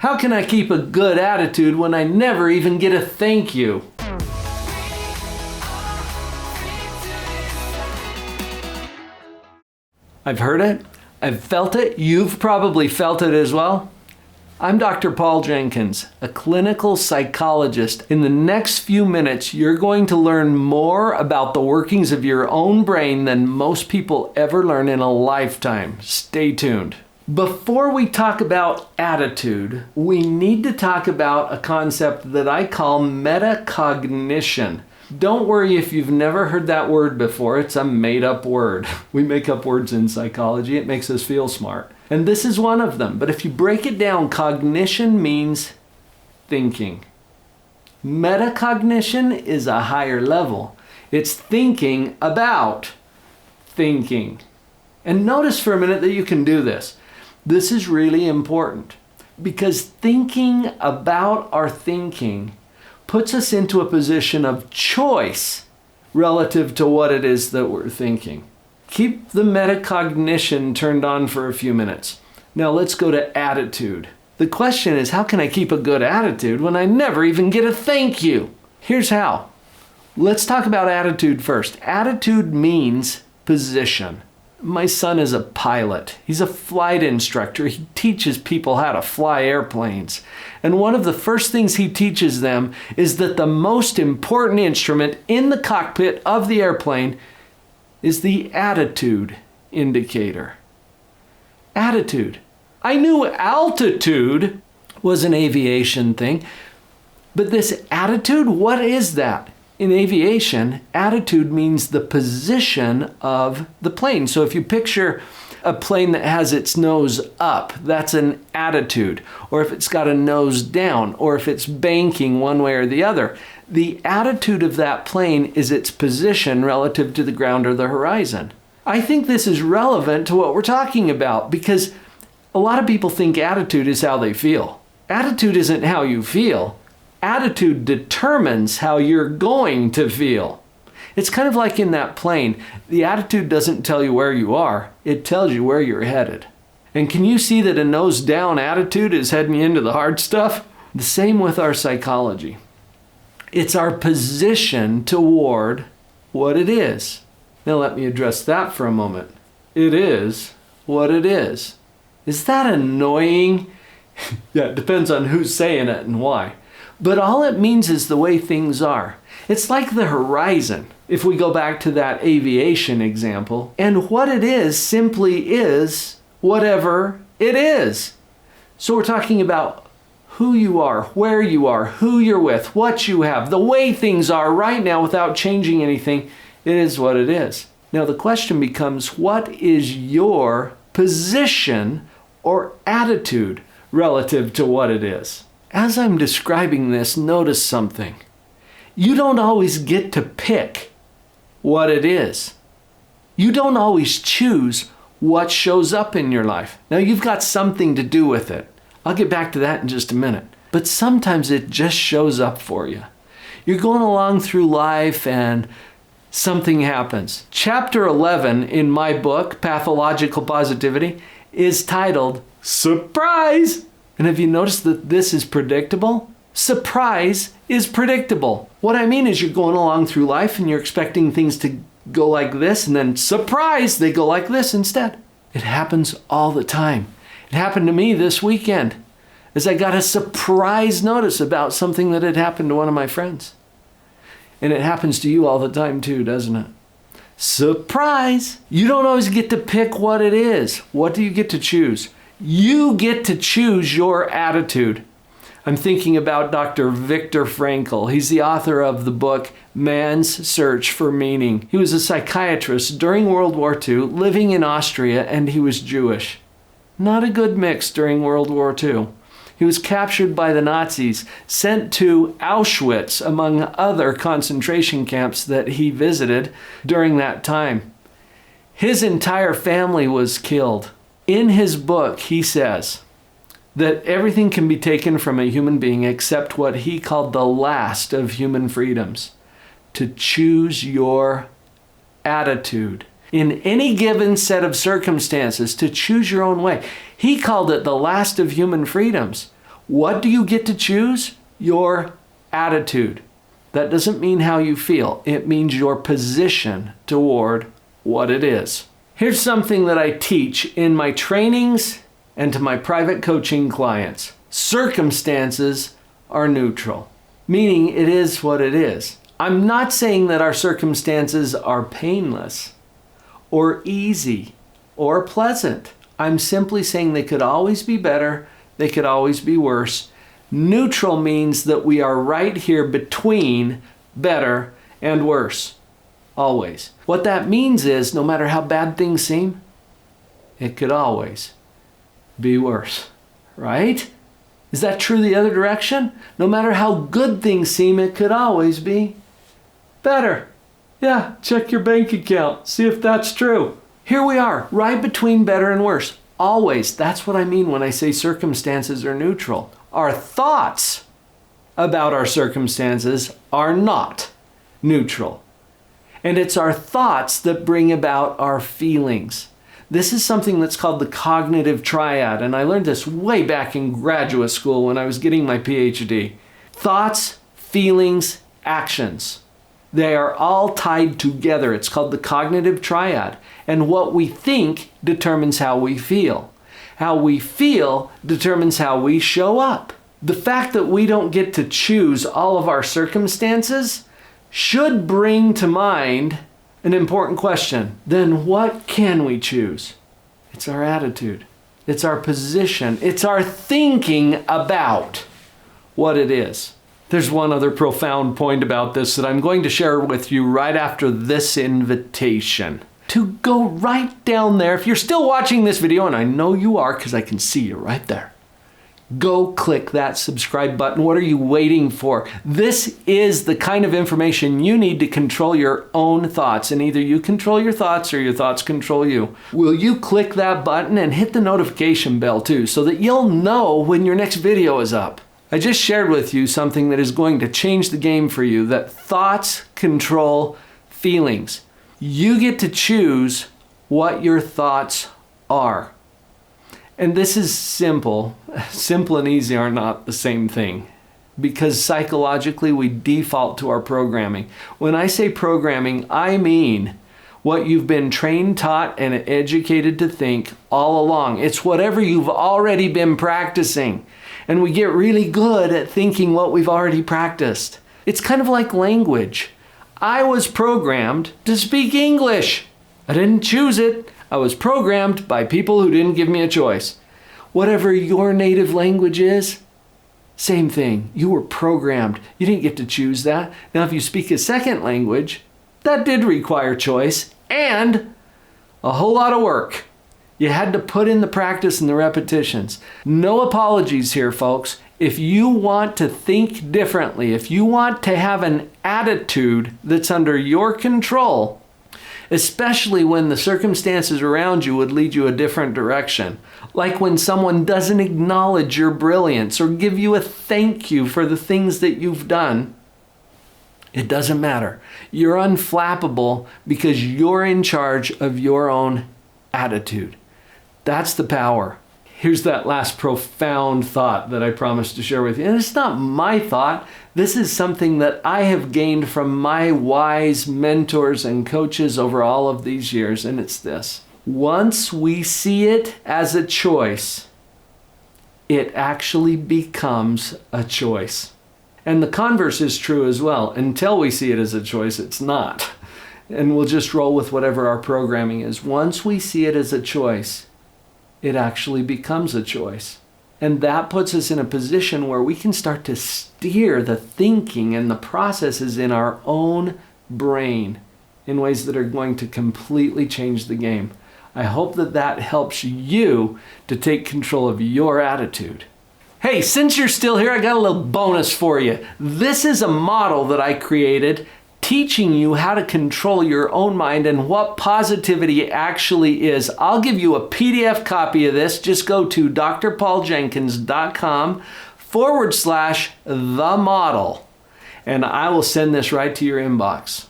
How can I keep a good attitude when I never even get a thank you? I've heard it. I've felt it. You've probably felt it as well. I'm Dr. Paul Jenkins, a clinical psychologist. In the next few minutes, you're going to learn more about the workings of your own brain than most people ever learn in a lifetime. Stay tuned. Before we talk about attitude, we need to talk about a concept that I call metacognition. Don't worry if you've never heard that word before. It's a made-up word. We make up words in psychology. It makes us feel smart. And this is one of them. But if you break it down, cognition means thinking. Metacognition is a higher level. It's thinking about thinking. And notice for a minute that you can do this. This is really important because thinking about our thinking puts us into a position of choice relative to what it is that we're thinking. Keep the metacognition turned on for a few minutes. Now let's go to attitude. The question is, how can I keep a good attitude when I never even get a thank you? Here's how. Let's talk about attitude first. Attitude means position. My son is a pilot. He's a flight instructor. He teaches people how to fly airplanes. And one of the first things he teaches them is that the most important instrument in the cockpit of the airplane is the attitude indicator. Attitude. I knew altitude was an aviation thing, but this attitude, what is that? In aviation, attitude means the position of the plane. So if you picture a plane that has its nose up, that's an attitude. Or if it's got a nose down, or if it's banking one way or the other, the attitude of that plane is its position relative to the ground or the horizon. I think this is relevant to what we're talking about because a lot of people think attitude is how they feel. Attitude isn't how you feel. Attitude determines how you're going to feel. It's kind of like in that plane. The attitude doesn't tell you where you are. It tells you where you're headed. And can you see that a nose down attitude is heading you into the hard stuff? The same with our psychology. It's our position toward what it is. Now let me address that for a moment. It is what it is. Is that annoying? Yeah, it depends on who's saying it and why. But all it means is the way things are. It's like the horizon, if we go back to that aviation example. And what it is simply is whatever it is. So we're talking about who you are, where you are, who you're with, what you have, the way things are right now without changing anything. It is what it is. Now the question becomes, what is your position or attitude relative to what it is? As I'm describing this, notice something. You don't always get to pick what it is. You don't always choose what shows up in your life. Now, you've got something to do with it. I'll get back to that in just a minute. But sometimes it just shows up for you. You're going along through life and something happens. Chapter 11 in my book, Pathological Positivity, is titled Surprise! And have you noticed that this is predictable? Surprise is predictable. What I mean is you're going along through life and you're expecting things to go like this, and then surprise, they go like this instead. It happens all the time. It happened to me this weekend as I got a surprise notice about something that had happened to one of my friends. And it happens to you all the time too, doesn't it? Surprise! You don't always get to pick what it is. What do you get to choose? You get to choose your attitude. I'm thinking about Dr. Viktor Frankl. He's the author of the book, Man's Search for Meaning. He was a psychiatrist during World War II, living in Austria, and he was Jewish. Not a good mix during World War II. He was captured by the Nazis, sent to Auschwitz, among other concentration camps that he visited during that time. His entire family was killed. In his book, he says that everything can be taken from a human being except what he called the last of human freedoms, to choose your attitude. In any given set of circumstances, to choose your own way. He called it the last of human freedoms. What do you get to choose? Your attitude. That doesn't mean how you feel. It means your position toward what it is. Here's something that I teach in my trainings and to my private coaching clients. Circumstances are neutral, meaning it is what it is. I'm not saying that our circumstances are painless or easy or pleasant. I'm simply saying they could always be better, they could always be worse. Neutral means that we are right here between better and worse, always. What that means is no matter how bad things seem, it could always be worse, right? Is that true the other direction? No matter how good things seem, it could always be better. Yeah, check your bank account, see if that's true. Here we are, right between better and worse. Always. That's what I mean when I say circumstances are neutral. Our thoughts about our circumstances are not neutral. And it's our thoughts that bring about our feelings. This is something that's called the cognitive triad, and I learned this way back in graduate school when I was getting my PhD. Thoughts, feelings, actions. They are all tied together. It's called the cognitive triad. And what we think determines how we feel. How we feel determines how we show up. The fact that we don't get to choose all of our circumstances should bring to mind an important question. Then what can we choose? It's our attitude. It's our position. It's our thinking about what it is. There's one other profound point about this that I'm going to share with you right after this invitation. To go right down there. If you're still watching this video, and I know you are because I can see you right there, go click that subscribe button. What are you waiting for? This is the kind of information you need to control your own thoughts, and either you control your thoughts or your thoughts control you. Will you click that button and hit the notification bell too so that you'll know when your next video is up? I just shared with you something that is going to change the game for you, that thoughts control feelings. You get to choose what your thoughts are. And this is simple. Simple and easy are not the same thing because psychologically we default to our programming. When I say programming, I mean what you've been trained, taught, and educated to think all along. It's whatever you've already been practicing. And we get really good at thinking what we've already practiced. It's kind of like language. I was programmed to speak English. I didn't choose it. I was programmed by people who didn't give me a choice. Whatever your native language is, same thing. You were programmed. You didn't get to choose that. Now, if you speak a second language, that did require choice and a whole lot of work. You had to put in the practice and the repetitions. No apologies here, folks. If you want to think differently, if you want to have an attitude that's under your control, especially when the circumstances around you would lead you a different direction, like when someone doesn't acknowledge your brilliance or give you a thank you for the things that you've done, it doesn't matter. You're unflappable because you're in charge of your own attitude. That's the power. Here's that last profound thought that I promised to share with you. And it's not my thought. This is something that I have gained from my wise mentors and coaches over all of these years. And it's this. Once we see it as a choice, it actually becomes a choice. And the converse is true as well. Until we see it as a choice, it's not. And we'll just roll with whatever our programming is. Once we see it as a choice, it actually becomes a choice. And that puts us in a position where we can start to steer the thinking and the processes in our own brain in ways that are going to completely change the game. I hope that that helps you to take control of your attitude. Hey, since you're still here, I got a little bonus for you. This is a model that I created teaching you how to control your own mind and what positivity actually is. I'll give you a PDF copy of this. Just go to drpauljenkins.com/the model, and I will send this right to your inbox.